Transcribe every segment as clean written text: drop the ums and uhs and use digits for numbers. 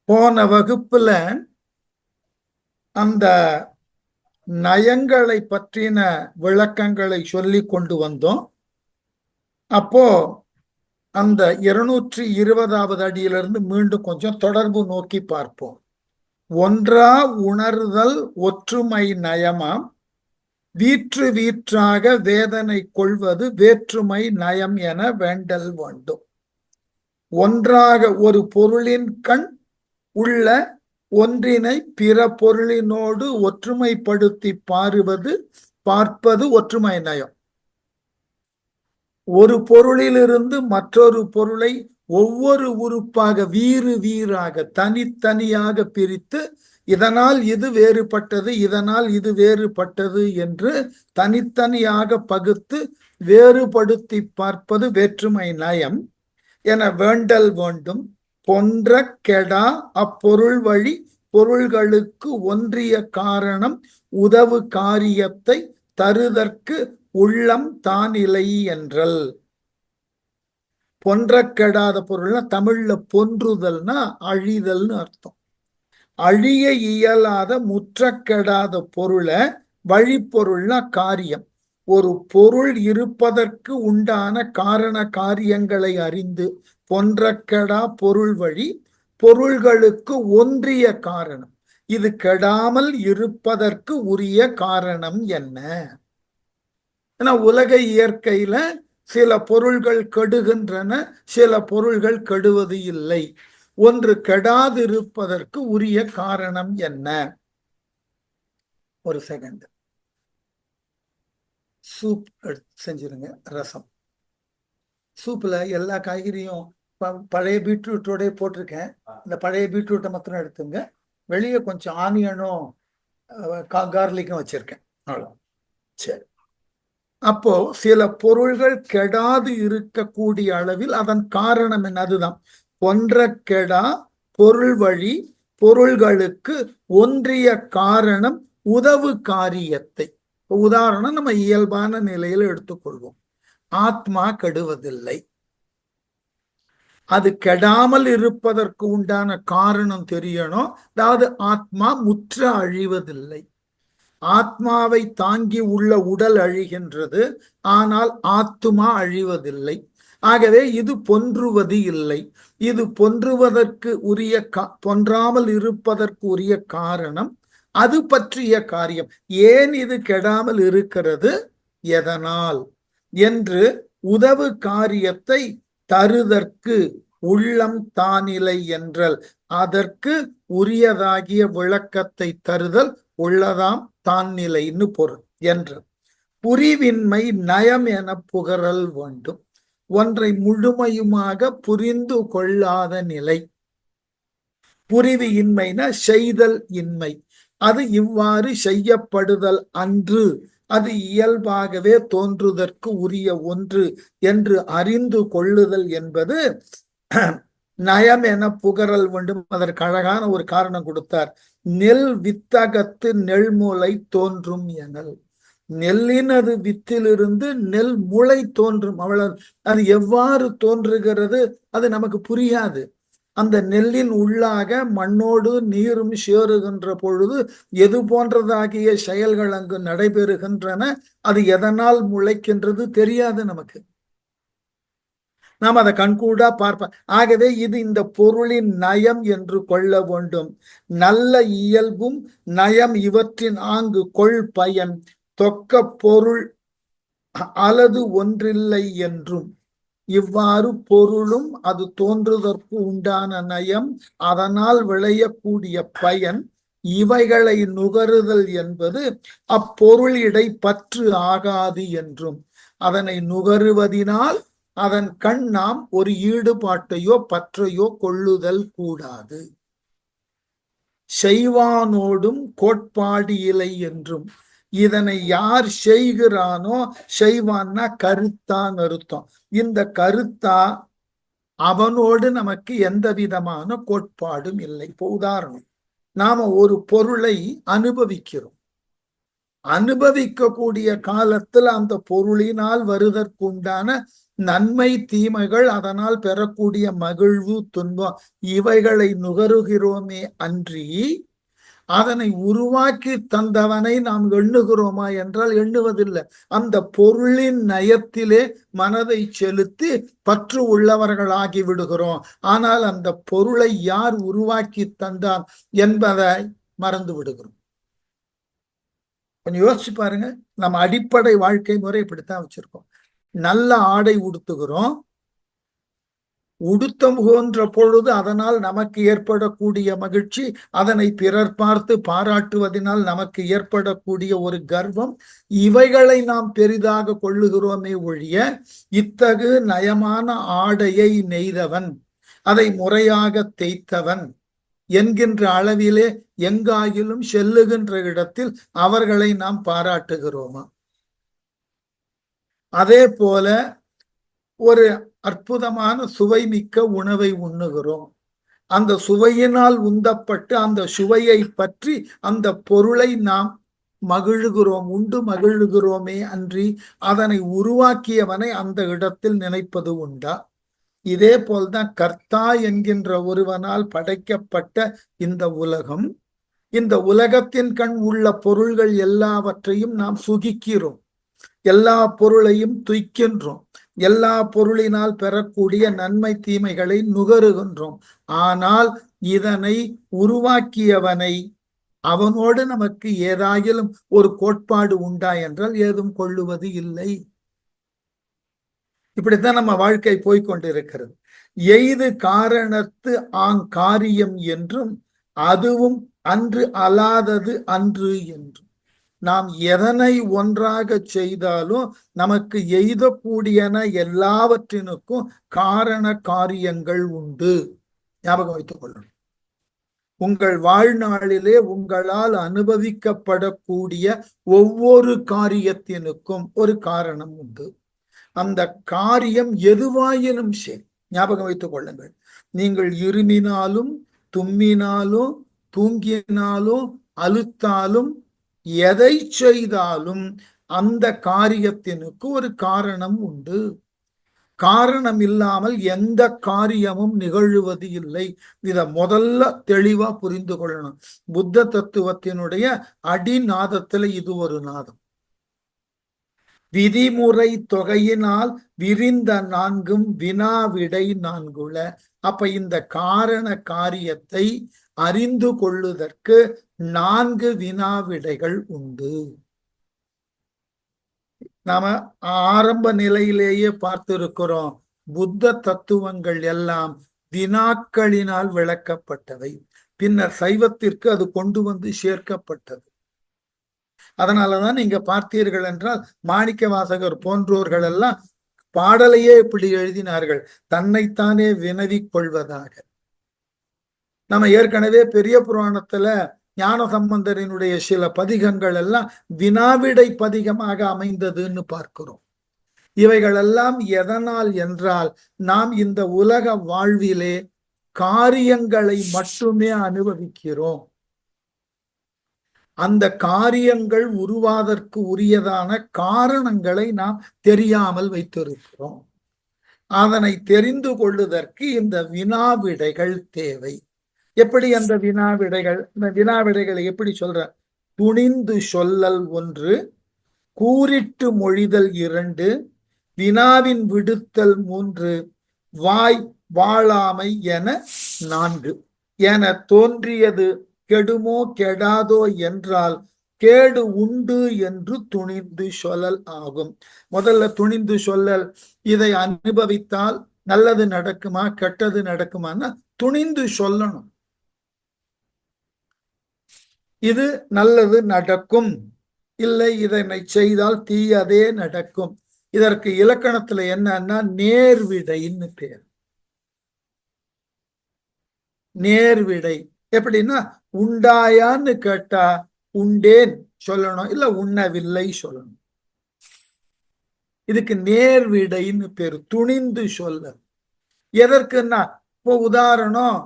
போன வகுப்புல அந்த நயங்களை பற்றின விளக்கங்களை சொல்லி கொண்டு வந்தோம். அப்போ அந்த 220வது அடியிலிருந்து மீண்டும் கொஞ்சம் தொடர்பு நோக்கி பார்ப்போம். ஒன்றா உணர்தல் ஒற்றுமை நயமாம், வீற்று வீற்றாக வேதனை கொள்வது வேற்றுமை நயம் என வேண்டல் வேண்டும். ஒன்றாக ஒரு பொருளின் கண் உள்ள ஒன்றினை பிற பொருளினோடு ஒற்றுமைப்படுத்தி பார்ப்பது ஒற்றுமை நயம். ஒரு பொருளிலிருந்து மற்றொரு பொருளை ஒவ்வொரு உறுப்பாக வீறாக தனித்தனியாக பிரித்து இதனால் இது வேறுபட்டது, இதனால் இது வேறுபட்டது என்று தனித்தனியாக பகுத்து வேறுபடுத்தி பார்ப்பது வேற்றுமை நயம் என வேண்டல் வேண்டும். பொன்ற கெடா அப்பொருள் வழி பொருள்களுக்கு ஒன்றிய காரணம் உதவு காரியத்தை தருதற்கு உள்ளம் தானிலை என்றல். பொன்ற கெடாத பொருள்னா தமிழ்ல பொன்றுதல்னா அழிதல்னு அர்த்தம். அழிய இயலாத முற்ற கெடாத பொருளை வழிப்பொருள்னா காரியம். ஒரு பொருள் இருப்பதற்கு உண்டான காரண காரியங்களை அறிந்து பொன்றக்கெடா பொருள் வழி பொருள்களுக்கு ஒன்றிய காரணம், இது கெடாமல் இருப்பதற்கு உரிய காரணம் என்ன? ஏன்னா உலக இயற்கையில சில பொருள்கள் கெடுகின்றன, சில பொருள்கள் கெடுவது இல்லை. ஒன்று கெடாதிருப்பதற்கு உரிய காரணம் என்ன? ஒரு செகண்ட். சூப் செஞ்சிருங்க. ரசம் சூப்ல எல்லா காய்கறியும் பழைய பீட்ரூட்டோட போட்டிருக்கேன். இந்த பழைய பீட்ரூட்டை மாத்திரம் எடுத்துங்க. வெளியே கொஞ்சம் ஆனியனும் கார்லிக்கும் வச்சிருக்கேன். அவ்வளோ. சரி. அப்போ சில பொருள்கள் கெடாது இருக்கக்கூடிய அளவில் அதன் காரணம் என்ன? அதுதான் ஒன்ற கெடா பொருள் வழி பொருள்களுக்கு ஒன்றிய காரணம் உதவு காரியத்தை. உதாரணம் நம்ம இயல்பான நிலையில் எடுத்துக்கொள்வோம். ஆத்மா கெடுவதில்லை, அது கெடாமல் இருப்பதற்கு உண்டான காரணம் தெரியணும். அதாவது ஆத்மா முற்ற அழிவதில்லை. ஆத்மாவை தாங்கி உள்ள உடல் அழிகின்றது, ஆனால் ஆத்மா அழிவதில்லை. ஆகவே இது பொன்றுவது இல்லை. இது பொன்றுவதற்கு உரிய பொன்றாமல் இருப்பதற்கு உரிய காரணம் அது பற்றிய காரியம். ஏன் இது கெடாமல் இருக்கிறது, எதனால் என்று உதவு காரியத்தை தருதற்கு உள்ளம் தானிலை என்றல். அதற்கு உரியதாகிய விளக்கத்தை தருதல் உள்ளதாம் தான் நிலைன்னு பொருள் என்று. புரிவின்மை நயம் என புகழல் வேண்டும். ஒன்றை முழுமையுமாக புரிந்து கொள்ளாத நிலை. புரிவு இன்மைனா செய்தல் இன்மை. அது இவ்வாறு செய்யப்படுதல் அன்று, அது இயல்பாகவே தோன்றுதற்கு உரிய ஒன்று என்று அறிந்து கொள்ளுதல் என்பது நயம் என புகழல் வேண்டும். அதற்கு அழகான ஒரு காரணம் கொடுத்தார். நெல் வித்தகத்து நெல்முளை தோன்றும் எனல். நெல்லினது வித்திலிருந்து நெல் முளை தோன்றும். அவ்வளவு. அது எவ்வாறு தோன்றுகிறது அது நமக்கு புரியாது. அந்த நெல்லின் உள்ளாக மண்ணோடு நீரும் சேருகின்ற பொழுது எது போன்றதாகிய செயல்கள் அங்கு நடைபெறுகின்றன, அது எதனால் முளைக்கின்றது தெரியாது நமக்கு. நாம் அதை கண்கூடா பார்ப்போம். ஆகவே இது இந்த பொருளின் நயம் என்று கொள்ள வேண்டும். நல்ல இயல்பும் நயம் இவற்றின் ஆங்கு கொள் பயன் தொக்க பொருள் அல்லது ஒன்றில்லை என்றும். இவ்வாறு பொருளும் அது தோன்றுவதற்கு உண்டான நயம், அதனால் விளையக்கூடிய பயன், இவைகளை நுகருதல் என்பது அப்பொருள் இடை பற்று ஆகாது என்றும். அதனை நுகருவதினால் அதன் கண் நாம் ஒரு ஈடுபாட்டையோ பற்றையோ கொள்ளுதல் கூடாது. செய்வானோடும் கோட்பாடு இலை என்றும். இதனை யார் செய்கிறானோ, செய்வான்னா கருத்தான் அர்த்தம். இந்த கருத்தா அவனோடு நமக்கு எந்த விதமான கோட்பாடும் இல்லை. இப்போ உதாரணம், நாம ஒரு பொருளை அனுபவிக்கிறோம். அனுபவிக்கக்கூடிய காலத்தில் அந்த பொருளினால் வருவதற்குண்டான நன்மை தீமைகள் அதனால் பெறக்கூடிய மகிழ்வு துன்பம் இவைகளை நுகருகிறோமே அன்றி அதனை உருவாக்கி தந்தவனை நாம் எண்ணுகிறோமா என்றால் எண்ணுவதில்லை. அந்த பொருளின் நயத்திலே மனதை செலுத்தி பற்று உள்ளவர்களாகி விடுகிறோம். ஆனால் அந்த பொருளை யார் உருவாக்கி தந்தான் என்பதை மறந்து விடுகிறோம். கொஞ்சம் யோசிச்சு பாருங்க. நம்ம அடிப்படை வாழ்க்கை முறை இப்படித்தான் வச்சிருக்கோம். நல்ல ஆடை உடுத்துகிறோம், உடுத்தம் போன்ற பொழுது அதனால் நமக்கு ஏற்படக்கூடிய மகிழ்ச்சி, அதனை பிறர் பார்த்து பாராட்டுவதனால் நமக்கு ஏற்படக்கூடிய ஒரு கர்வம், இவைகளை நாம் பெரிதாக கொள்ளுகிறோமே ஒழிய இத்தகு நயமான ஆடையை நெய்தவன், அதை முறையாக தேய்த்தவன் என்கின்ற அளவிலே எங்காயிலும் செல்லுகின்ற இடத்தில் அவர்களை நாம் பாராட்டுகிறோமா? அதே போல ஒரு அற்புதமான சுவை மிக்க உணவை உண்ணுகிறோம். அந்த சுவையினால் உந்தப்பட்டு அந்த சுவையை பற்றி அந்த பொருளை நாம் மகிழ்கிறோம், உண்டு மகிழ்கிறோமே அன்றி அதனை உருவாக்கியவனை அந்த இடத்தில் நினைப்பது உண்டா? இதே போல்தான் கர்த்தா என்கின்ற ஒருவனால் படைக்கப்பட்ட இந்த உலகம், இந்த உலகத்தின் கண் உள்ள பொருள்கள் எல்லாவற்றையும் நாம் சுகிக்கிறோம், எல்லா பொருளையும் துய்க்கின்றோம், எல்லா பொருளினால் பெறக்கூடிய நன்மை தீமைகளை நுகருகின்றோம். ஆனால் இதனை உருவாக்கியவனை, அவனோடு நமக்கு ஏதாயிலும் ஒரு கோட்பாடு உண்டா என்றால் ஏதும் கொள்ளுவது இல்லை. இப்படித்தான் நம்ம வாழ்க்கை போய்கொண்டிருக்கிறது. எய்து காரணத்து காரியம் என்றும் அதுவும் அன்று அலாதது அன்று என்றும். நாம் எதனை ஒன்றாக செய்தாலும் நமக்கு எய்தக்கூடியன எல்லாவற்றினுக்கும் காரண காரியங்கள் உண்டு. ஞாபகம் வைத்துக் கொள்ளணும். உங்கள் வாழ்நாளிலே உங்களால் அனுபவிக்கப்படக்கூடிய ஒவ்வொரு காரியத்தினுக்கும் ஒரு காரணம் உண்டு. அந்த காரியம் எதுவாயினும் சரி, ஞாபகம் வைத்துக் கொள்ளுங்கள். நீங்கள் இருமினாலும் தும்மினாலும் தூங்கினாலும் அழுத்தாலும் எதை செய்தாலும் அந்த காரியத்தினுக்கு ஒரு காரணம் உண்டு. காரணம் இல்லாமல் எந்த காரியமும் நிகழுவது இல்லை. இத முதல்ல தெளிவா புரிந்து கொள்ளணும். புத்த தத்துவத்தினுடைய அடிநாதத்துல இது ஒரு நாதம். விதிமுறை தொகையினால் விரிந்த நான்கும் வினாவிடை நான்குல. அப்ப இந்த காரண காரியத்தை அறிந்து கொள்ளுதற்கு 4 வினாவிடைகள் உண்டு. நாம ஆரம்ப நிலையிலேயே பார்த்திருக்கிறோம். புத்த தத்துவங்கள் எல்லாம் வினாக்களினால் விளக்கப்பட்டவை. பின்னர் சைவத்திற்கு அது கொண்டு வந்து சேர்க்கப்பட்டது. அதனாலதான் நீங்க பார்த்தீர்கள் என்றால் மாணிக்க வாசகர் போன்றோர்கள் எல்லாம் பாடலையே இப்படி எழுதினார்கள், தன்னைத்தானே வினவிக் கொள்வதாக. நம்ம ஏற்கனவே பெரிய புராணத்துல ஞான சம்பந்தரினுடைய சில பதிகங்கள் எல்லாம் வினாவிடை பதிகமாக அமைந்ததுன்னு பார்க்கிறோம். இவைகளெல்லாம் எதனால் என்றால் நாம் இந்த உலக வாழ்விலே காரியங்களை மட்டுமே அனுபவிக்கிறோம். அந்த காரியங்கள் உருவாதற்கு உரியதான காரணங்களை நாம் தெரியாமல் வைத்திருக்கிறோம். அதனை தெரிந்து கொள்ளுதற்கு இந்த வினாவிடைகள் தேவை. எப்படி அந்த வினாவிடைகள்? இந்த வினாவிடைகளை எப்படி சொல்ற? துணிந்து சொல்லல் 1, கூறிட்டு மொழிதல் 2, வினாவின் விடுத்தல் 3, வாய் வாழாமை என 4. என தோன்றியது கெடுமோ கெடாதோ என்றால் கேடு உண்டு என்று துணிந்து சொல்லல் ஆகும். முதல்ல துணிந்து சொல்லல், இதை அனுபவித்தால் நல்லது நடக்குமா கெட்டது நடக்குமான்னா துணிந்து சொல்லணும். இது நல்லது நடக்கும், இல்லை இதனை செய்தால் தீயதே நடக்கும். இதற்கு இலக்கணத்துல என்னன்னா நேர்விடைன்னு பேர். நேர்விடை எப்படின்னா, உண்டாயான்னு கேட்டா உண்டேன் சொல்லணும், இல்ல உண்ணவில்லை சொல்லணும். இதுக்கு நேர்விடைன்னு பேரு, துணிந்து சொல்ல. எதற்குன்னா, இப்போ உதாரணம்,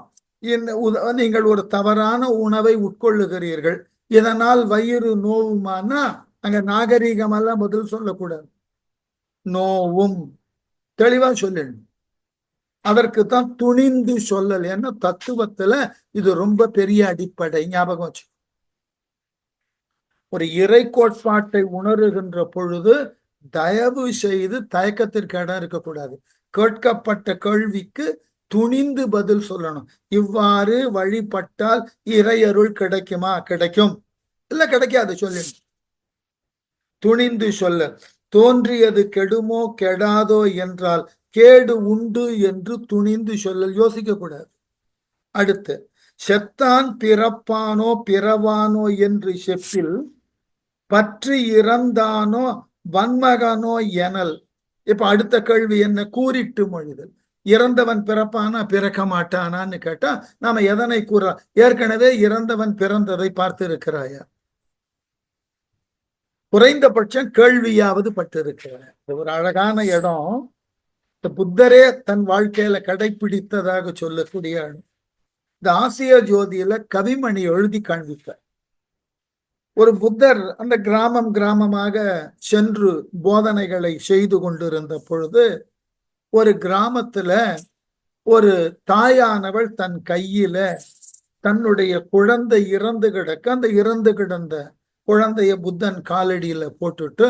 நீங்கள் ஒரு தவறான உணவை உட்கொள்ளுகிறீர்கள், இதனால் வயிறு நோவுமானா அங்க நாகரீகமெல்லாம் பதில் சொல்லக்கூடாது. நோவும் தெளிவா சொல்லணும். அதற்குத்தான் துணிந்து சொல்லல். ஏன்னா தத்துவத்துல இது ரொம்ப பெரிய அடிப்படை. ஞாபகம் வச்சு, ஒரு இறை கோட்பாட்டை உணருகின்ற பொழுது தயவு செய்து தயக்கத்திற்கு இடம் இருக்கக்கூடாது. கேட்கப்பட்ட கேள்விக்கு துணிந்து பதில் சொல்லணும். இவ்வாறு வழிபட்டால் இறையருள் கிடைக்குமா? கிடைக்கும். இல்ல கிடைக்காது சொல்லணும். துணிந்து சொல்ல. தோன்றியது கெடுமோ கெடாதோ என்றால் கேடு உண்டு என்று துணிந்து சொல்லல். யோசிக்க கூடாது. அடுத்து, செத்தான் பிறப்பானோ பிறவானோ என்று செப்பில் பற்றி இறந்தானோ வன்மகனோ எனல். இப்ப அடுத்த கேள்வி என்ன? கூறிட்டு மொழிதல். இறந்தவன் பிறப்பானா பிறக்க மாட்டானான்னு கேட்டா நாம எதனை கூற? ஏற்கனவே இறந்தவன் பிறந்ததை பார்த்து இருக்கிறாயா? குறைந்தபட்சம் கேள்வியாவது பட்டு இருக்கிறார். ஒரு அழகான இடம். புத்தரே தன் வாழ்க்கையில கடைபிடித்ததாக சொல்லக்கூடிய இடம். இந்த ஆசிய ஜோதியில கவிமணி எழுதி காண்பித்தார். ஒரு புத்தர் அந்த கிராமமாக சென்று போதனைகளை செய்து கொண்டிருந்த பொழுது ஒரு கிராமத்துல ஒரு தாயானவள் தன் கையில தன்னுடைய குழந்தை இறந்து கிடக்க, அந்த இறந்து கிடந்த குழந்தைய புத்தன் காலடியில போட்டுட்டு,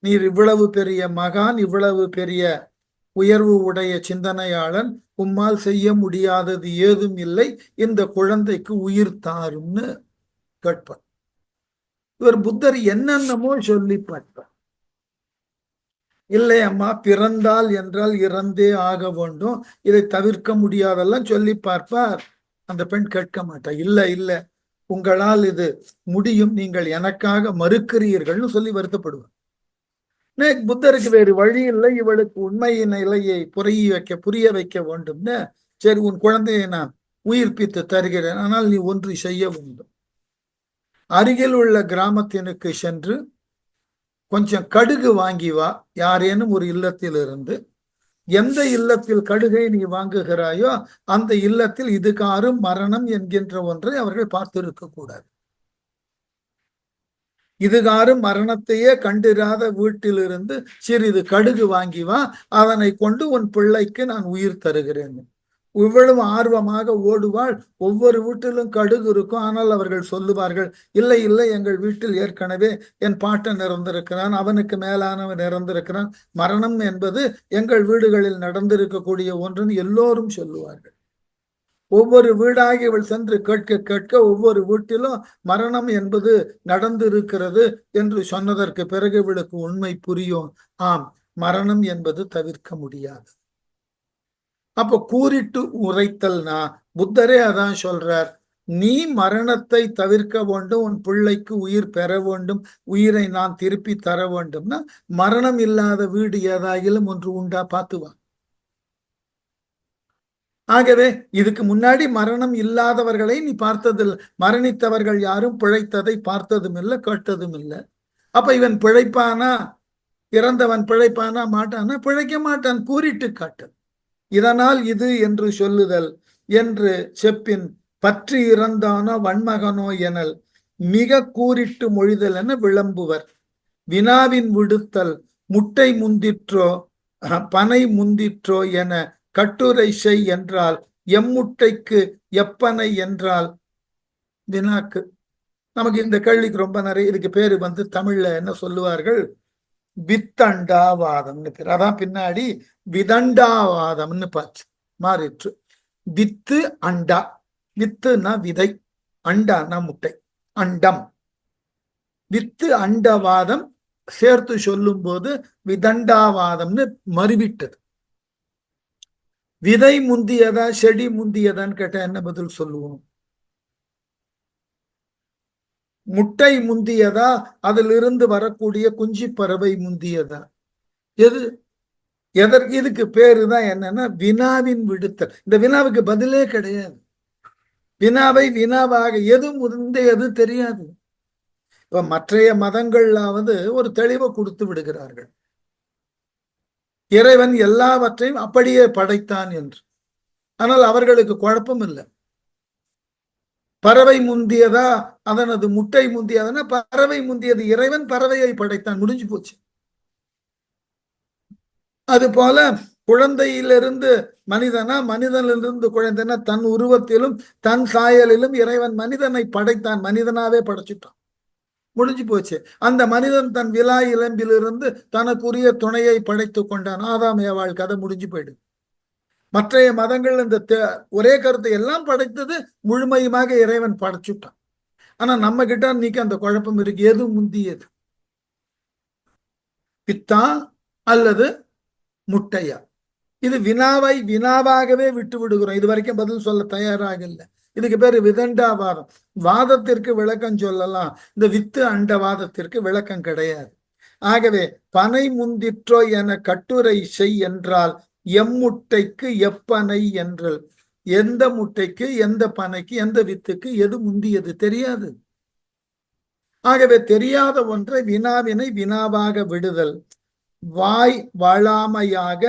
நீர் இவ்வளவு பெரிய மகான், இவ்வளவு பெரிய உயர்வு உடைய சிந்தனையாளன், உம்மால் செய்ய முடியாதது ஏதும் இல்லை, இந்த குழந்தைக்கு உயிர் தாரும்னு கேட்பார். இவர் புத்தர் என்னென்னமோ சொல்லி பார்ப்பார். இல்லை அம்மா, பிறந்தால் என்றால் இறந்தே ஆக வேண்டும், இதை தவிர்க்க முடியாதெல்லாம் சொல்லி பார்ப்பார். அந்த பெண் கேட்க மாட்டார். இல்ல இல்ல, உங்களால் இது முடியும், நீங்கள் எனக்காக மறுக்கிறீர்கள்னு சொல்லி வருத்தப்படுவார். புத்தருக்கு வேறு வழி இல்லை, இவளுக்கு உண்மையின் நிலையை புரிய வைக்க வேண்டும்னு, சரி உன் குழந்தையை நான் உயிர்ப்பித்து தருகிறேன், ஆனால் நீ ஒன்று செய்ய வேண்டும். அருகில் உள்ள கிராமத்தினுக்கு சென்று கொஞ்சம் கடுகு வாங்கி வா. யாரேனும் ஒரு இல்லத்தில் இருந்து, எந்த இல்லத்தில் கடுகை நீ வாங்குகிறாயோ அந்த இல்லத்தில் இதுகாரும் மரணம் என்கின்ற ஒன்றை அவர்கள் பார்த்திருக்க கூடாது. இதுகாரும் மரணத்தையே கண்டிராத வீட்டிலிருந்து சிறிது கடுகு வாங்கி வா, அதனை கொண்டு உன் பிள்ளைக்கு நான் உயிர் தருகிறேன். இவ்வளவு ஆர்வமாக ஓடுவாள். ஒவ்வொரு வீட்டிலும் கடுகு இருக்கும். ஆனால் அவர்கள் சொல்லுவார்கள், இல்லை இல்லை, எங்கள் வீட்டில் ஏற்கனவே என் பாட்டன் இறந்திருக்கிறான், அவனுக்கு மேலானவன் இறந்திருக்கிறான், மரணம் என்பது எங்கள் வீடுகளில் நடந்திருக்கக்கூடிய ஒன்றுன்னு எல்லோரும் சொல்லுவார்கள். ஒவ்வொரு வீடாகி இவள் சென்று கேட்க கேட்க ஒவ்வொரு வீட்டிலும் மரணம் என்பது நடந்திருக்கிறது என்று சொன்னதற்கு பிறகு இவளுக்கு உண்மை புரியும். ஆம், மரணம் என்பது தவிர்க்க முடியாது. அப்ப கூறிட்டு உரைத்தல்னா புத்தரே அதான் சொல்றார். நீ மரணத்தை தவிர்க்க வேண்டும், உன் பிள்ளைக்கு உயிர் பெற வேண்டும், உயிரை நான் திருப்பி தர வேண்டும்னா மரணம் இல்லாத வீடு ஏதாயிலும் ஒன்று உண்டா பார்த்துவா. ஆகவே இதுக்கு முன்னாடி மரணம் இல்லாதவர்களை நீ பார்த்ததில்லை, மரணித்தவர்கள் யாரும் பிழைத்ததை பார்த்ததும் இல்லை, கேட்டதும் இல்லை. அப்ப இவன் பிழைப்பானா? இறந்தவன் பிழைப்பானா? மாட்டானா? பிழைக்க மாட்டான். கூறிட்டு காட்டு. இதனால் இது என்று சொல்லுதல் என்று செப்பின் பற்றி இறந்தானோ வன்மகனோ எனல் மிக கூறிட்டு மொழிதல் என விளம்புவர். வினாவின் விடுத்தல் முட்டை முந்திற்றோ பனை முந்திற்றோ என கட்டுரை செய் என்றால் எம்முட்டைக்கு எப்பனை என்றால் வினாக்கு. நமக்கு இந்த கேள்விக்கு ரொம்ப நிறைய, இதுக்கு பேரு தமிழ்ல என்ன சொல்லுவார்கள்? வித்தண்டாவாதம்னு பேர். அதான் பின்னாடி விதண்டாவாதம்னு பார்த்து மாறிற்று. வித்து அண்டா. வித்துனா விதை, அண்டானா முட்டை, அண்டம். வித்து அண்டவாதம் சேர்த்து சொல்லும் போது விதண்டாவாதம்னு மறுவிட்டது. விதை முந்தியதா செடி முந்தியதான்னு கேட்டா என்ன பதில் சொல்லுவோம்? முட்டை முந்தியதா, அதிலிருந்து வரக்கூடிய குஞ்சு பறவை முந்தியதா? எது? எதற்கு? இதுக்கு பேருதான் என்னன்னா வினாவின் விடுத்தல். இந்த வினாவுக்கு பதிலே கிடையாது. வினாவை வினாவாக எது முந்தையது தெரியாது. இப்ப மற்றைய மதங்கள்லாவது ஒரு தெளிவை கொடுத்து விடுகிறார்கள், இறைவன் எல்லாவற்றையும் அப்படியே படைத்தான் என்று. ஆனால் அவர்களுக்கு குழப்பம் இல்லை. பறவை முந்தியதா, அதனது முட்டை முந்தியதுன்னா பறவை முந்தியது. இறைவன் பறவையை படைத்தான், முடிஞ்சு போச்சு. அது போல குழந்தையிலிருந்து மனிதனா, மனிதனிலிருந்து குழந்தைனா, தன் உருவத்திலும் தன் சாயலிலும் இறைவன் மனிதனை படைத்தான், மனிதனாவே படைச்சுட்டான், முடிஞ்சு போச்சு. அந்த மனிதன் தன் விலா இளம்பிலிருந்து தனக்குரிய துணையை படைத்து கொண்டான், ஆதாம் ஏவாள் கதை முடிஞ்சு போயிடுது. மற்றைய மதங்கள் இந்த ஒரே கருத்தை எல்லாம் படைத்தது முழுமையுமாக இறைவன் படைச்சுட்டான். ஆனா நம்ம கிட்ட இன்னைக்கு அந்த குழப்பம் இருக்கு, எது முந்தியது, பித்தா அல்லது முட்டையா? இது வினாவை வினாவாகவே விட்டு விடுகிறோம், இது வரைக்கும் பதில் சொல்ல தயாராக இல்லை. இதுக்கு பேரு விதண்டாவாதம். வாதத்திற்கு விளக்கம் சொல்லலாம், இந்த வித்து அண்ட வாதத்திற்கு விளக்கம் கிடையாது. ஆகவே பனை முந்திற்றோ என கட்டுரை செய் என்றால் எம்முட்டைக்கு எப்பனை என்றல். எந்த முட்டைக்கு, எந்த பனைக்கு, எந்த வித்துக்கு எது முந்தியது தெரியாது. ஆகவே தெரியாத ஒன்றை வினாவினை வினாவாக விடுதல். வாய் வளாமையாக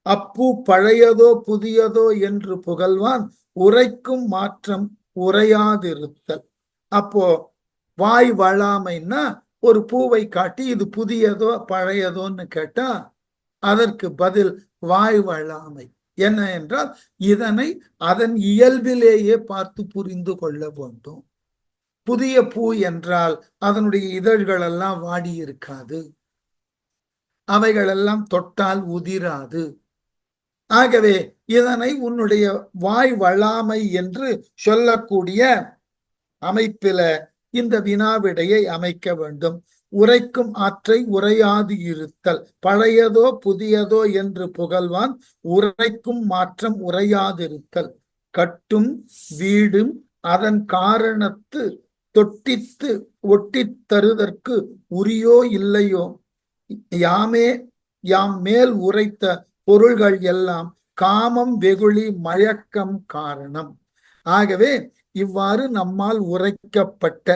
அப்பு பழையதோ புதியதோ என்று புகழ்வான் உரைக்கும் மாற்றம் உரையாதிருத்தல். அப்போ வாய் வளாமைன்னா ஒரு பூவை காட்டி இது புதியதோ பழையதோன்னு கேட்டா அதற்கு பதில் வாய் வளாமை. என்ன என்றால் இதனை அதன் இயல்பிலேயே பார்த்து புரிந்து கொள்ள வேண்டும். புதிய பூ என்றால் அதனுடைய இதழ்கள் எல்லாம் வாடி இருக்காது, அவைகளெல்லாம் தொட்டால் உதிராது. ஆகவே இதனை உன்னுடைய வாய் வளாமை என்று சொல்லக்கூடிய அமைப்பில இந்த வினாவிடையை அமைக்க வேண்டும். உரைக்கும் ஆற்றை உரையாது இருத்தல். பழையதோ புதியதோ என்று புகழ்வான் உரைக்கும் மாற்றம் உரையாதிருத்தல். கட்டும் வீடும் அதன் காரணத்து தொட்டித்து ஒட்டித் தருதற்கு உரியோ இல்லையோ யாம் மேல் உரைத்த பொருள்கள் எல்லாம் காமம் வெகுளி மயக்கம் காரணம். ஆகவே இவ்வாறு நம்மால் உரைக்கப்பட்ட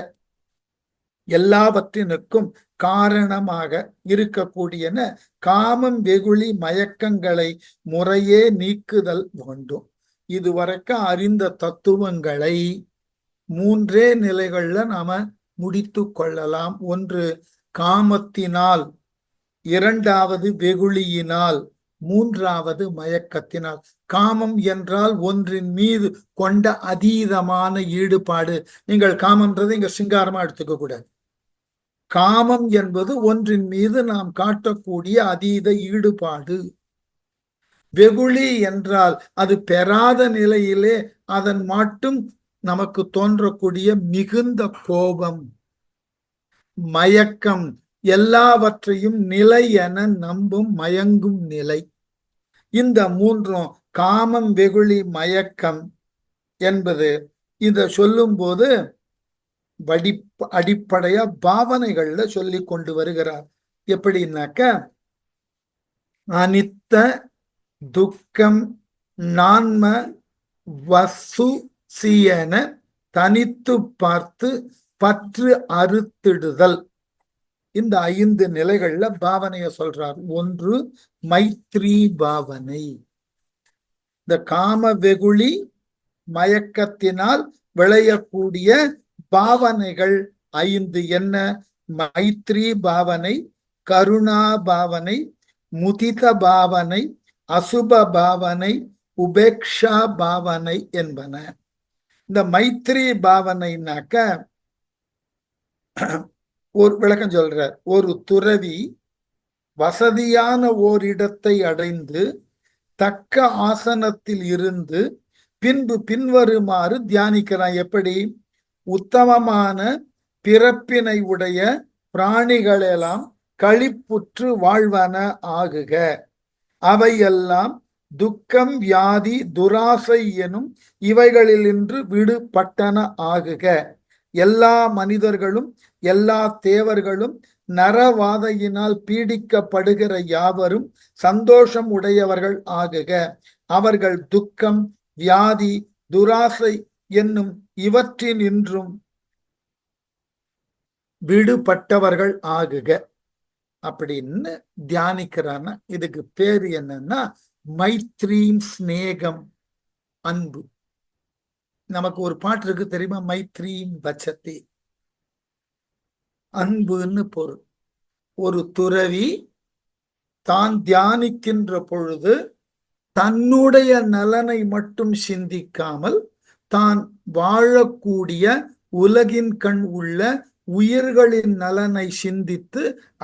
எல்லாவற்றினுக்கும் காரணமாக இருக்கக்கூடியன காமம் வெகுளி மயக்கங்களை முறையே நீக்குதல் வேண்டும். இதுவரைக்கும் அறிந்த தத்துவங்களை மூன்றே நிலைகள்ல நாம முடித்து கொள்ளலாம். ஒன்று காமத்தினால், இரண்டாவது வெகுளியினால், மூன்றாவது மயக்கத்தினால். காமம் என்றால் ஒன்றின் மீது கொண்ட அதீதமான ஈடுபாடு. நீங்கள் காமம்ன்றது இங்க சிங்காரமா எடுத்துக்க கூடாது. காமம் என்பது ஒன்றின் மீது நாம் காட்டக்கூடிய அதீத ஈடுபாடு. வெகுளி என்றால் அது பெறாத நிலையிலே அதன் மட்டும் நமக்கு தோன்றக்கூடிய மிகுந்த கோபம். மயக்கம் எல்லாவற்றையும் நிலை என நம்பும் மயங்கும் நிலை. இந்த மூன்றும் காமம் வெகுளி மயக்கம் என்பது இத சொல்லும் போது அடிப்படையா பாவனைகள்ல சொல்லி கொண்டு வருகிறார். எப்படின்னாக்க அனித்த துக்கம் நான்ம வசு சீயன தனித்து பார்த்து பற்று அறுத்திடுதல். இந்த 5 நிலைகள்ல பாவனைய சொல்றார். ஒன்று மைத்ரி பாவனை. இந்த காம வெகுளி மயக்கத்தினால் விளையக்கூடிய பாவனைகள் 5 என்ன? மைத்ரி பாவனை, கருணா பாவனை, முதித பாவனை, அசுப பாவனை, உபேக்ஷா பாவனை என்பன. இந்த மைத்ரி பாவனைனாக்க ஒரு விளக்கம் சொல்றார். ஒரு துறவி வசதியான ஓரிடத்தை அடைந்து தக்க ஆசனத்தில் இருந்து பின்பு பின்வருமாறு தியானிக்கிறான். எப்படி? உத்தமமான பிறப்பினை உடைய பிராணிகளெல்லாம் களிப்புற்று வாழ்வன ஆகுக. அவையெல்லாம் துக்கம் வியாதி துராசை எனும் இவைகளிலின்று விடுபட்டன ஆகுக. எல்லா மனிதர்களும் எல்லா தேவர்களும் நரவாதையினால் பீடிக்கப்படுகிற யாவரும் சந்தோஷம் உடையவர்கள் ஆகுக. அவர்கள் துக்கம் வியாதி துராசை என்னும் இவற்றினின்றும் விடுபட்டவர்கள் ஆகுக அப்படின்னு தியானிக்கிறான. இதுக்கு பேர் என்னன்னா மைத்ரீம் ஸ்நேகம், அன்பு. நமக்கு ஒரு பாட்டு இருக்கு தெரியுமா? மைத்ரீம் பச்சத்தி, அன்புன்னு பொருள். ஒரு துறவி தான் தியானிக்கின்ற பொழுது தன்னுடைய நலனை மட்டும் சிந்திக்காமல் தான் வாழக்கூடிய உலகின் கண் உள்ள உயிர்களின் நலனை சிந்தித்து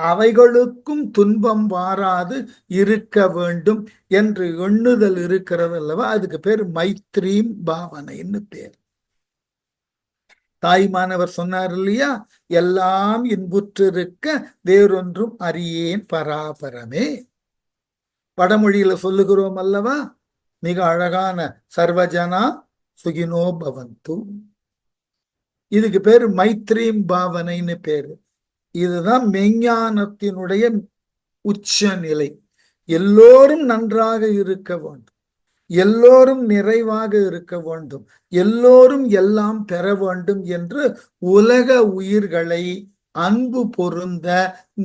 அவைகளுக்கும் துன்பம் வாராது இருக்க வேண்டும் என்று எண்ணுதல் இருக்கிறது அல்லவா, அதுக்கு பேர் மைத்ரீம் பாவனைன்னு பேர். தாய்மானவர் சொன்னார் இல்லையா, எல்லாம் இன்புற்றிருக்க வேறொன்றும் அறியேன் பராபரமே. வடமொழியில சொல்லுகிறோம் அல்லவா, மிக அழகான சர்வஜனா சுகினோ பவந்து. இதுக்கு பேரு மைத்ரீம் பாவனைன்னு பேரு. இதுதான் மெஞ்ஞானத்தினுடைய உச்ச நிலை. எல்லோரும் நன்றாக இருக்க வேண்டும், எல்லோரும் நிறைவாக இருக்க வேண்டும், எல்லோரும் எல்லாம் பெற வேண்டும் என்று உலக உயிர்களை அன்பு பொருந்த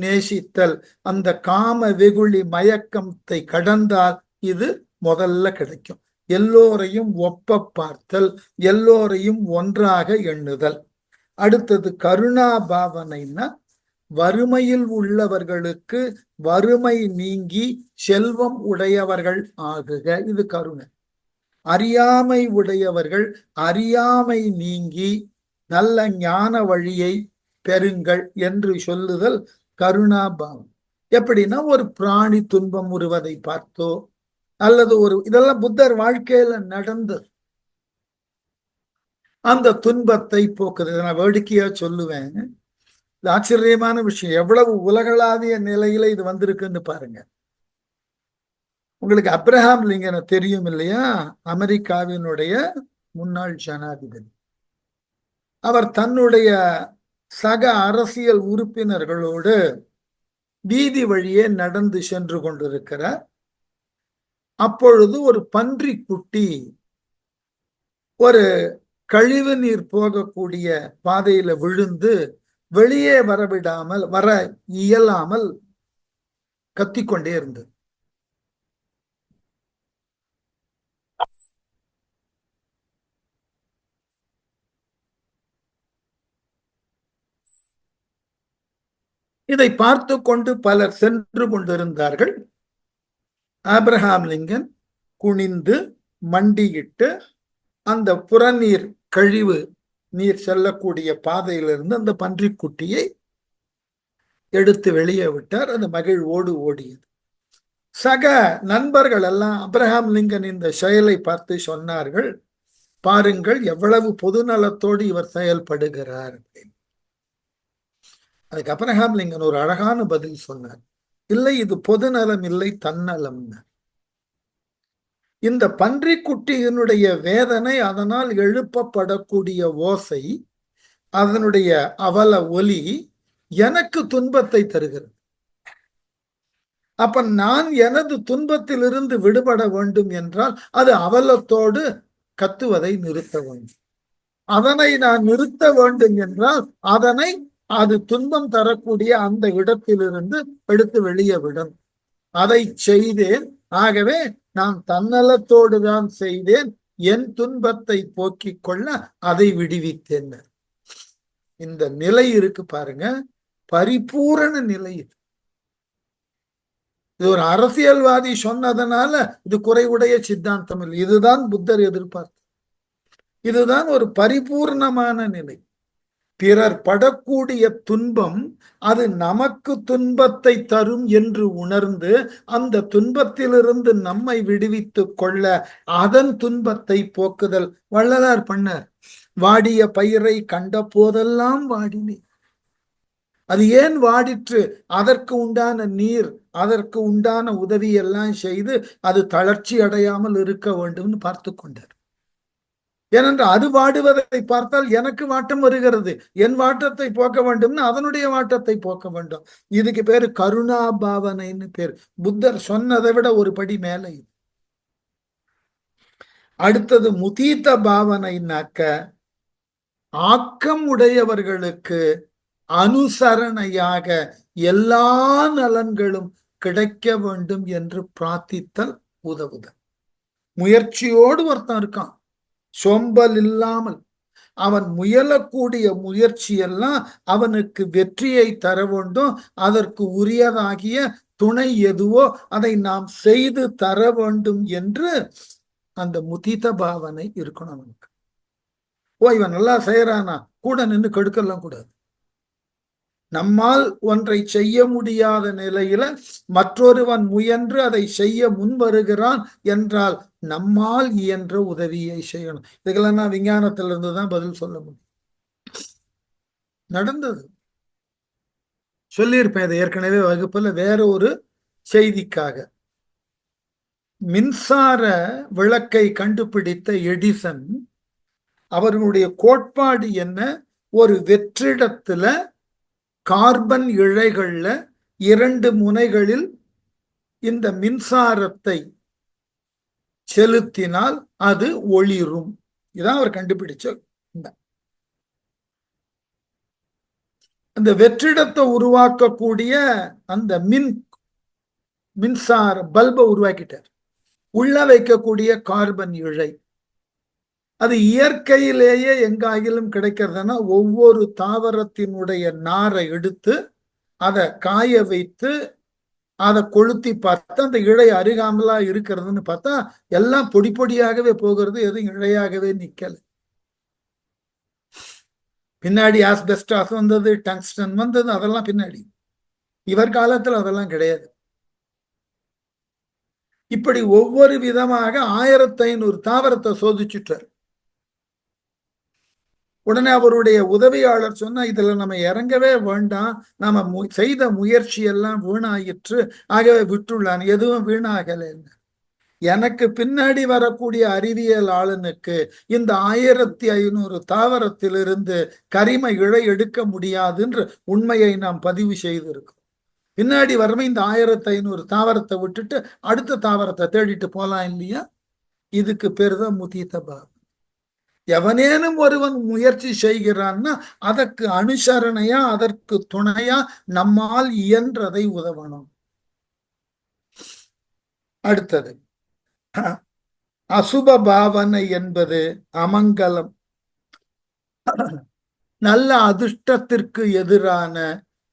நேசித்தல், அந்த காம வெகுளி மயக்கத்தை கடந்தால் இது முதல்ல கிடைக்கும். எல்லோரையும் ஒப்ப பார்த்தல், எல்லோரையும் ஒன்றாக எண்ணுதல். அடுத்தது கருணா பாவனைன்னா, வறுமையில் உள்ளவர்களுக்கு வறுமை நீங்கி செல்வம் உடையவர்கள் ஆகுக, இது கருணை. அறியாமை உடையவர்கள் அறியாமை நீங்கி நல்ல ஞான வழியை பெறுங்கள் என்று சொல்லுதல் கருணாபாவம். எப்படின்னா, ஒரு பிராணி துன்பம் உறுவதை பார்த்தோ அல்லது இதெல்லாம் புத்தர் வாழ்க்கையில நடந்தது. அந்த துன்பத்தை போக்குறது. நான் வேடிக்கையா சொல்லுவேன், ஆச்சரியமான விஷயம், எவ்வளவு உலகளாவிய நிலையில இது வந்திருக்குன்னு பாருங்க. உங்களுக்கு அப்ரஹாம் லிங்கனை தெரியும் இல்லையா, அமெரிக்காவினுடைய முன்னாள் ஜனாதிபதி. அவர் தன்னுடைய சக அரசியல் உறுப்பினர்களோடு வீதி வழியே நடந்து சென்று கொண்டிருக்கிறார். அப்பொழுது ஒரு பன்றி குட்டி ஒரு கழிவு நீர் போகக்கூடிய பாதையில விழுந்து வெளியே வர இயலாமல் கத்திக்கொண்டே இருந்தது. இதை பார்த்து கொண்டு பலர் சென்று கொண்டிருந்தார்கள். ஆப்ரஹாம் லிங்கன் குனிந்து மண்டியிட்டு அந்த புறநீர் கழிவு நீர் செல்லக்கூடிய பாதையிலிருந்து அந்த பன்றிக்குட்டியை எடுத்து வெளியே விட்டார். அந்த மகிழ்வோடு ஓடியது. சக நண்பர்கள் எல்லாம் அப்ரஹாம் லிங்கன் இந்த செயலை பார்த்து சொன்னார்கள், பாருங்கள் எவ்வளவு பொதுநலத்தோடு இவர் செயல்படுகிறார் அப்படின்னு. அதுக்கு அப்ரஹாம் லிங்கன் ஒரு அழகான பதில் சொன்னார், இல்லை இது பொதுநலம் இல்லை, தன்னலம். இந்த பன்றிக்குட்டியினுடைய வேதனை, அதனால் எழுப்பப்படக்கூடிய ஓசை, அதனுடைய அவல ஒலி எனக்கு துன்பத்தை தருகிறது. அப்ப நான் எனது துன்பத்திலிருந்து விடுபட வேண்டும் என்றால் அது அவலத்தோடு கத்துவதை நிறுத்த வேண்டும். அதனை நான் நிறுத்த வேண்டும் என்றால் அது துன்பம் தரக்கூடிய அந்த இடத்திலிருந்து எடுத்து வெளியே விடும். அதை செய்தேன். ஆகவே நான் தன்னலத்தோடு தான் செய்தேன், என் துன்பத்தை போக்கிக் கொள்ள அதை விடுவித்தேன். இந்த நிலை இருக்கு பாருங்க, பரிபூரண நிலை. இது ஒரு அரசியல்வாதி சொன்னதனால இது குறைவுடைய சித்தாந்தம் இல்லை. இதுதான் புத்தர் எதிர்பார்த்தார். இதுதான் ஒரு பரிபூர்ணமான நிலை. பிறர் படக்கூடிய துன்பம் அது நமக்கு துன்பத்தை தரும் என்று உணர்ந்து அந்த துன்பத்திலிருந்து நம்மை விடுவித்துக் கொள்ள அதன் துன்பத்தை போக்குதல் வள்ளலார் பண்ணார். வாடிய பயிரை கண்ட போதெல்லாம் வாடினே. அது ஏன் வாடிற்று? அதற்கு உண்டான நீர், அதற்கு உண்டான உதவி எல்லாம் செய்து அது தளர்ச்சி அடையாமல் இருக்க வேண்டும்னு பார்த்து கொண்டார். ஏனென்றால் அது வாடுவதை பார்த்தால் எனக்கு வாட்டம் வருகிறது, என் வாட்டத்தை போக்க வேண்டும்னு அதனுடைய வாட்டத்தை போக்க வேண்டும். இதுக்கு பேரு கருணா பாவனைன்னு பேர். புத்தர் சொன்னதை விட ஒரு படி மேலே. அடுத்தது முதீத பாவனைனாக்க, ஆக்கம் உடையவர்களுக்கு அனுசரணையாக எல்லா நலன்களும் கிடைக்க வேண்டும் என்று பிரார்த்தித்தல் உதவுதல். முயற்சியோடு ஒருத்தன் இருக்கான், சோம்பல் இல்லாமல் அவன் முயலக்கூடிய முயற்சியெல்லாம் அவனுக்கு வெற்றியை தர வேண்டும். அதற்கு உரியதாகிய துணை எதுவோ அதை நாம் செய்து தர வேண்டும் என்று அந்த முதித பாவனை இருக்கணும் நமக்கு. இவன் நல்லா செய்யறானா, கூட நின்று கெடுக்கலாம் கூடாது. நம்மால் ஒன்றை செய்ய முடியாத நிலையில மற்றொருவன் முயன்று அதை செய்ய முன் வருகிறான் என்றால் நம்மால் இயன்ற உதவியை செய்யணும். இதுக்கெல்லாம் நான் விஞ்ஞானத்திலிருந்து தான் பதில் சொல்ல முடியும். நடந்தது, சொல்லியிருப்பேன் இது ஏற்கனவே வகுப்புல வேற ஒரு செய்திக்காக. மின்சார விளக்கை கண்டுபிடித்த எடிசன் அவர்களுடைய கோட்பாடு என்ன, ஒரு வெற்றிடத்துல கார்பன் இழைகள்ல 2 முனைகளில் இந்த மின்சாரத்தை செலுத்தினால் அது ஒளிரும். இதான் அவர் கண்டுபிடிச்ச. அந்த வெற்றிடத்தை உருவாக்கக்கூடிய அந்த மின்சார பல்பை உருவாக்கிட்டார். உள்ள வைக்கக்கூடிய கார்பன் இழை அது இயற்கையிலேயே எங்காகிலும் கிடைக்கிறதுனா ஒவ்வொரு தாவரத்தினுடைய நாரை எடுத்து அதை காய வைத்து அதை கொளுத்தி பார்த்தா அந்த இழை அருகாமலா இருக்கிறதுன்னு பார்த்தா எல்லாம் பொடி பொடியாகவே போகிறது, எதுவும் இழையாகவே நிக்கல. பின்னாடி ஆஸ்பெஸ்டாஸ் வந்தது, டங்ஸ்டன் வந்தது, அதெல்லாம் பின்னாடி. இவர் காலத்துல அதெல்லாம் கிடையாது. இப்படி ஒவ்வொரு விதமாக 1500 தாவரத்தை சோதிச்சுட்டார். உடனே அவருடைய உதவியாளர் சொன்னா, இதுல நம்ம இறங்கவே வேண்டாம், நாம செய்த முயற்சி எல்லாம் வீணாயிற்று, ஆகவே விட்டுள்ளான். எதுவும் வீணாகல. எனக்கு பின்னாடி வரக்கூடிய அறிவியல் ஆளுனுக்கு இந்த 1500 தாவரத்திலிருந்து கரிம இழை எடுக்க முடியாதுன்ற உண்மையை நாம் பதிவு செய்திருக்கோம். பின்னாடி வரவே இந்த 1500 தாவரத்தை விட்டுட்டு அடுத்த தாவரத்தை தேடிட்டு போலாம் இல்லையா? இதுக்கு பேர் தான் முதித பாவம். எவனேனும் ஒருவன் முயற்சி செய்கிறான்னா அதற்கு அனுசரணையா, அதற்கு துணையா நம்மால் இயன்றதை உதவணும். அடுத்தது அசுப பாவனை என்பது அமங்கலம், நல்ல அதிர்ஷ்டத்திற்கு எதிரான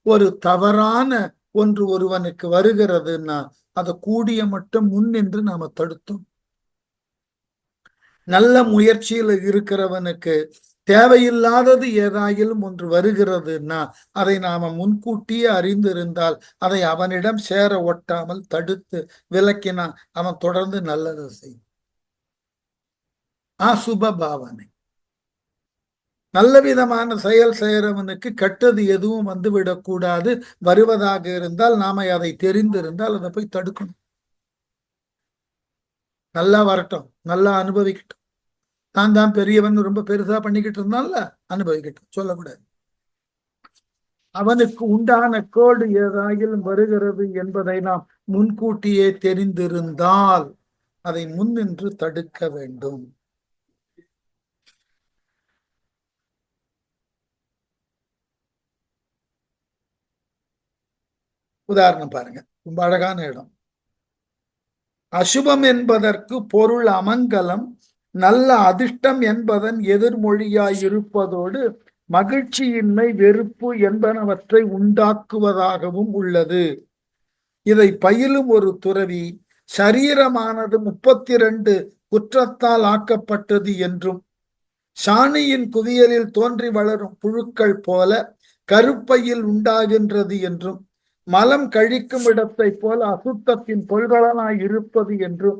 ஒரு தவறான ஒன்று ஒருவனுக்கு வருகிறதுன்னா அதை கூடிய மட்டும் முன்னின்று நாம தடுத்தோம். நல்ல முயற்சியில இருக்கிறவனுக்கு தேவையில்லாதது ஏதாயிலும் ஒன்று வருகிறதுன்னா அதை நாம முன்கூட்டியே அறிந்திருந்தால் அதை அவனிடம் சேர ஒட்டாமல் தடுத்து விலக்கினா அவன் தொடர்ந்து நல்லதை செய்யும். அசுப பாவனை, நல்ல விதமான செயல் செய்யறவனுக்கு கெட்டது எதுவும் வந்துவிடக்கூடாது. வருவதாக இருந்தால் நாம அதை தெரிந்திருந்தால் அதை போய் தடுக்கணும். நல்லா வரட்டும், நல்லா அனுபவிக்கட்டும், தான் பெரியவன் ரொம்ப பெருசா பண்ணிக்கிட்டு இருந்தான்ல, அனுபவிக்கட்டும், சொல்லக்கூடாது. அவனுக்கு உண்டான கோடு ஏதாயிலும் வருகிறது என்பதை நாம் முன்கூட்டியே தெரிந்திருந்தால் அதை முன்னின்று தடுக்க வேண்டும். உதாரணம் பாருங்க, ரொம்ப அழகான இடம். அசுபம் என்பதற்கு பொருள் அமங்கலம், நல்ல அதிர்ஷ்டம் என்பதன் எதிர்மொழியாய் இருப்பதோடு மகிழ்ச்சியின்மை, வெறுப்பு என்பனவற்றை உண்டாக்குவதாகவும் உள்ளது. இதை பயிலும் ஒரு துறவி சரீரமானது 32 குற்றத்தால் ஆக்கப்பட்டது என்றும் சாணியின் குவியலில் தோன்றி வளரும் புழுக்கள் போல கருப்பையில் உண்டாகின்றது என்றும் மலம் கழிக்கும் இடத்தை போல அசுத்தத்தின் பொல்கலனாய் இருப்பது என்றும்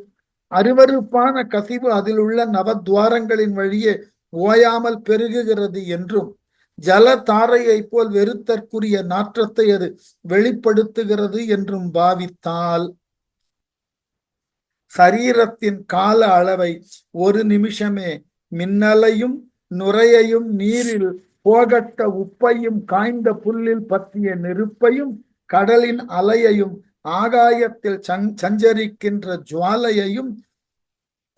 அருவருப்பான கசிவு அதில் உள்ள நவத்வாரங்களின் வழியே ஓயாமல் பெருகுகிறது என்றும் ஜல தாரையை போல் வெறுத்தற்குரிய நாற்றத்தை அது வெளிப்படுத்துகிறது என்றும் பாவித்தால் சரீரத்தின் கால அளவை ஒரு நிமிஷமே மின்னலையும் நுரையையும் நீரில் போகட்ட உப்பையும் காய்ந்த புல்லில் பற்றிய நெருப்பையும் கடலின் அலையையும் ஆகாயத்தில் சஞ்சரிக்கின்ற ஜுவாலையையும்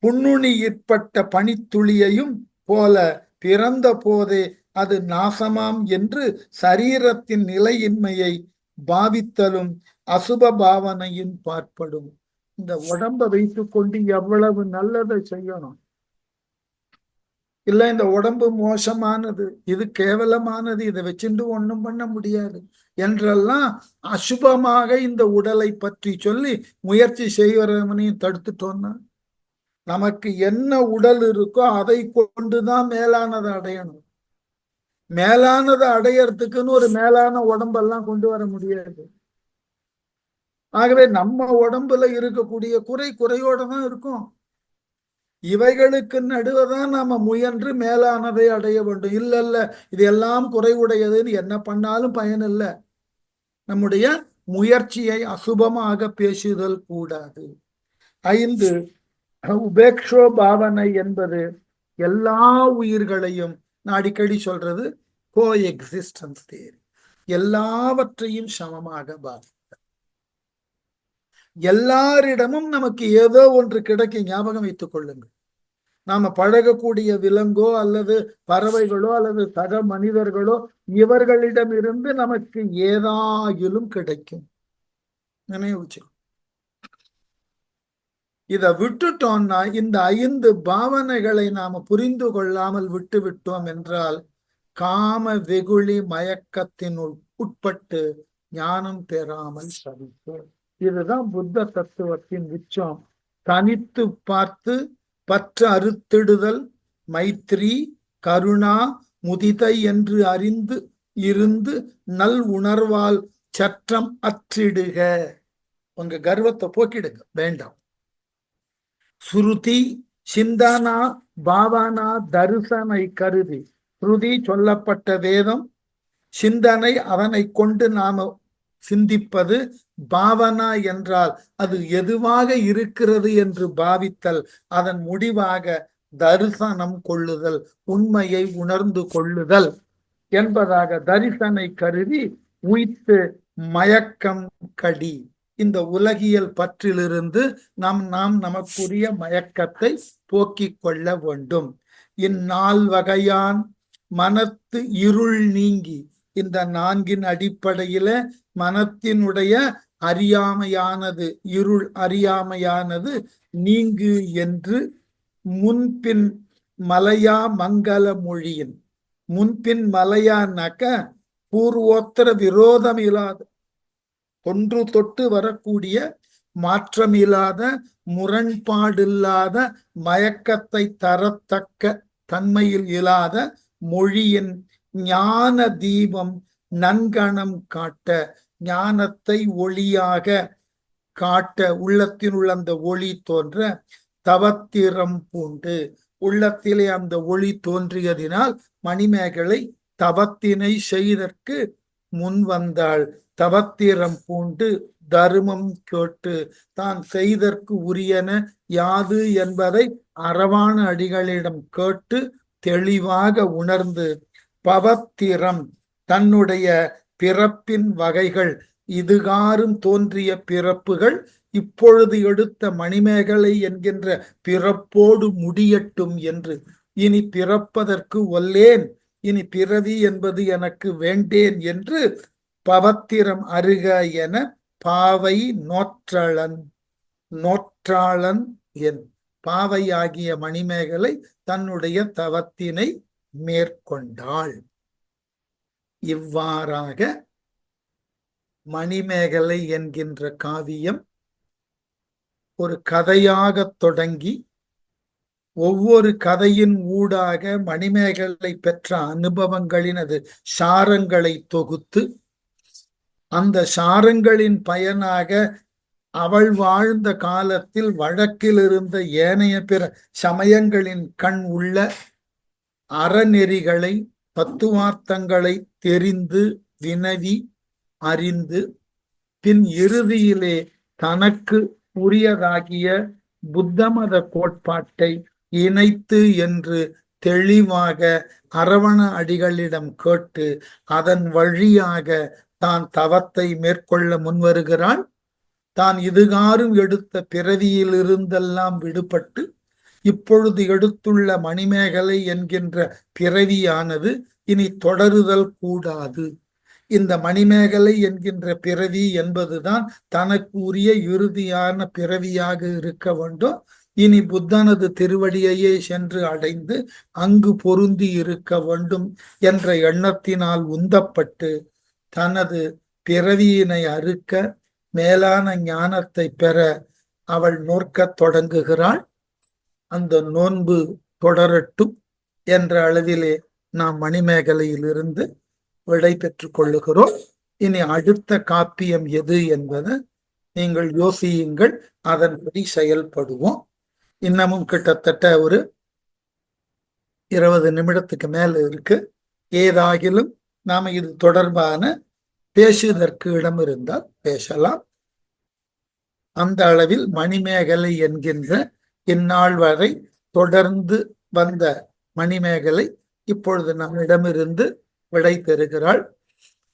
புன்னுணியிற்பட்ட பனித்துளியையும் போல பிறந்த போதே அது நாசமாம் என்று சரீரத்தின் நிலையின்மையை பாவித்தலும் அசுப பாவனையின் பார்ப்படும். இந்த உடம்பை வைத்துக் கொண்டு எவ்வளவு நல்லதை செய்யணும். இல்ல இந்த உடம்பு மோசமானது, இது கேவலமானது, இதை வச்சுட்டு ஒண்ணும் பண்ண முடியாது என்றெல்லாம் அசுபமாக இந்த உடலை பற்றி சொல்லி முயற்சி செய்வரவனையும் தடுத்துட்டோம்னா நமக்கு என்ன உடல் இருக்கோ அதை கொண்டுதான் மேலானதை அடையணும். மேலானதை அடையறதுக்குன்னு ஒரு மேலான உடம்பெல்லாம் கொண்டு வர முடியாது. ஆகவே நம்ம உடம்புல இருக்கக்கூடிய குறையோட தான் இருக்கும். இவைகளுக்கு நடுவதான் நாம முயன்று மேலானதை அடைய வேண்டும். இல்ல இல்ல இது எல்லாம் குறைவுடையதுன்னு என்ன பண்ணாலும் பயன் இல்லை. நம்முடைய முயற்சியை அசுபமாக பேசுதல் கூடாது. 5 உபேக்ஷோ பாவனை என்பது எல்லா உயிர்களையும், நான் அடிக்கடி சொல்றது கோ எக்ஸிஸ்டன்ஸ் தியரி, எல்லாவற்றையும் சமமாக பாவி. எல்லாரிடமும் நமக்கு ஏதோ ஒன்று கிடைக்கும். ஞாபகம் வைத்துக் கொள்ளுங்கள், நாம பழகக்கூடிய விலங்கோ அல்லது பறவைகளோ அல்லது சக மனிதர்களோ இவர்களிடமிருந்து நமக்கு ஏதாயிலும் கிடைக்கும். நினைவு இதை விட்டுட்டோம்னா, இந்த 5 பாவனைகளை நாம புரிந்து கொள்ளாமல் விட்டு விட்டோம் என்றால் காம வெகுளி மயக்கத்தினுள் உட்பட்டு ஞானம் பெறாமல் தவிப்போம். இதுதான் புத்த தத்துவத்தின் உச்சம். தனித்து பார்த்து பற்ற அறுத்திடுதல், மைத்ரி, கருணா, முதிதை என்று அறிந்து இருந்து நல் உணர்வால் சற்றம் அற்றிடுக. உங்க கர்வத்தை போக்கிடுங்க, வேண்டாம். சுருதி, சிந்தானா, பாவானா, தரிசனை கருதி, ஸ்ருதி சொல்லப்பட்ட வேதம், சிந்தனை அதனை கொண்டு நாம சிந்திப்பது, பாவனா என்றால் அது எதுவாக இருக்கிறது என்று பாவித்தல், அதன் முடிவாக தரிசனம் கொள்ளுதல், உண்மையை உணர்ந்து கொள்ளுதல் என்பதாக தரிசனை கருதி உய்த்து மயக்கம் கடி. இந்த உலகியல் பற்றிலிருந்து நாம் நமக்குரிய மயக்கத்தை போக்கிக் கொள்ள வேண்டும். இந்நால்வகையான் மனத்து இருள் நீங்கி, இந்த 4 அடிப்படையில மனத்தினுடைய அறியாமையானது, இருள் அறியாமையானது நீங்கு என்று முன்பின் மலையா மங்கள மொழியின், முன்பின் மலையானாக்க பூர்வோத்தர விரோதம் இல்லாத, தொன்று தொட்டு வரக்கூடிய மாற்றமில்லாத முரண்பாடில்லாத மயக்கத்தை தரத்தக்க தன்மையில் இல்லாத மொழியின் ஞான தீபம் நன்கணம் காட்ட, ஞானத்தை ஒளியாக காட்ட, உள்ளத்தில் உள்ள அந்த ஒளி தோன்ற தவத்திரம் பூண்டு, உள்ளத்திலே அந்த ஒளி தோன்றியதினால் மணிமேகலை தவத்தினை செய்தற்கு முன் வந்தாள். தவத்திரம் பூண்டு தருமம் கேட்டு தான் செய்தற்கு உரியன யாது என்பதை அரவான அடிகளிடம் கேட்டு தெளிவாக உணர்ந்து, பவத்திரம் தன்னுடைய பிறப்பின் வகைகள், இதுகாரும் தோன்றிய பிறப்புகள் இப்பொழுது எடுத்த மணிமேகலை என்கின்ற பிறப்போடு முடியட்டும் என்று, இனி பிறப்பதற்கு ஒல்லேன், இனி பிறவி என்பது எனக்கு வேண்டேன் என்று பவத்திரம் அருக என பாவை நோற்றாளன் என் பாவையாகிய மணிமேகலை தன்னுடைய தவத்தினை மேற்கொண்டாள். இவ்வாறாக மணிமேகலை என்கின்ற காவியம் ஒரு கதையாக தொடங்கி ஒவ்வொரு கதையின் ஊடாக மணிமேகலை பெற்ற அனுபவங்களின் அது சாரங்களை தொகுத்து, அந்த சாரங்களின் பயனாக அவள் வாழ்ந்த காலத்தில் வழக்கில் இருந்த ஏனைய பிற சமயங்களின் கண் உள்ள அறநெறிகளை, தத்துவார்த்தங்களை தெரிந்து வினவி அறிந்து, பின் இறுதியிலே தனக்கு உரியதாகிய புத்தமத கோட்பாட்டை இணைத்து என்று தெளிவாக அரவண அடிகளிடம் கேட்டு அதன் வழியாக தான் தவத்தை மேற்கொள்ள முன்வருகிறாள். தான் இதுகாரும் எடுத்த பிறவியில் இருந்தெல்லாம் விடுபட்டு இப்பொழுது எடுத்துள்ள மணிமேகலை என்கின்ற பிறவியானது இனி தொடருதல் கூடாது. இந்த மணிமேகலை என்கின்ற பிறவி என்பதுதான் தனக்கு உரிய இறுதியான பிறவியாக இருக்க வேண்டும். இனி புத்தனது திருவடியையே சென்று அடைந்து அங்கு பொருந்தி இருக்க வேண்டும் என்ற எண்ணத்தினால் உந்தப்பட்டு தனது பிறவியினை அறுக்க மேலான ஞானத்தை பெற அவள் நோக்கத் தொடங்குகிறாள். அந்த நோன்பு தொடரட்டும் என்ற அளவிலே நாம் மணிமேகலையிலிருந்து விடை பெற்றுக் கொள்ளுகிறோம். இனி அடுத்த காப்பியம் எது என்பதை நீங்கள் யோசியுங்கள், அதன்படி செயல்படுவோம். இன்னமும் கிட்டத்தட்ட ஒரு 20 நிமிடத்துக்கு மேல இருக்கு. ஏதாகிலும் நாம இது தொடர்பான பேசுவதற்கு இடம் இருந்தால் பேசலாம். அந்த அளவில் மணிமேகலை என்கின்ற இந்நாள் வரை தொடர்ந்து வந்த மணிமேகலை இப்பொழுது நம்மிடமிருந்து விடை பெறுகிறாள்.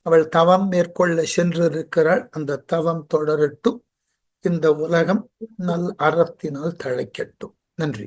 அவள் தவம் மேற்கொள்ள சென்றிருக்கிறாள். அந்த தவம் தொடரட்டும். இந்த உலகம் நல் அறத்தினால் தழைக்கட்டும். நன்றி.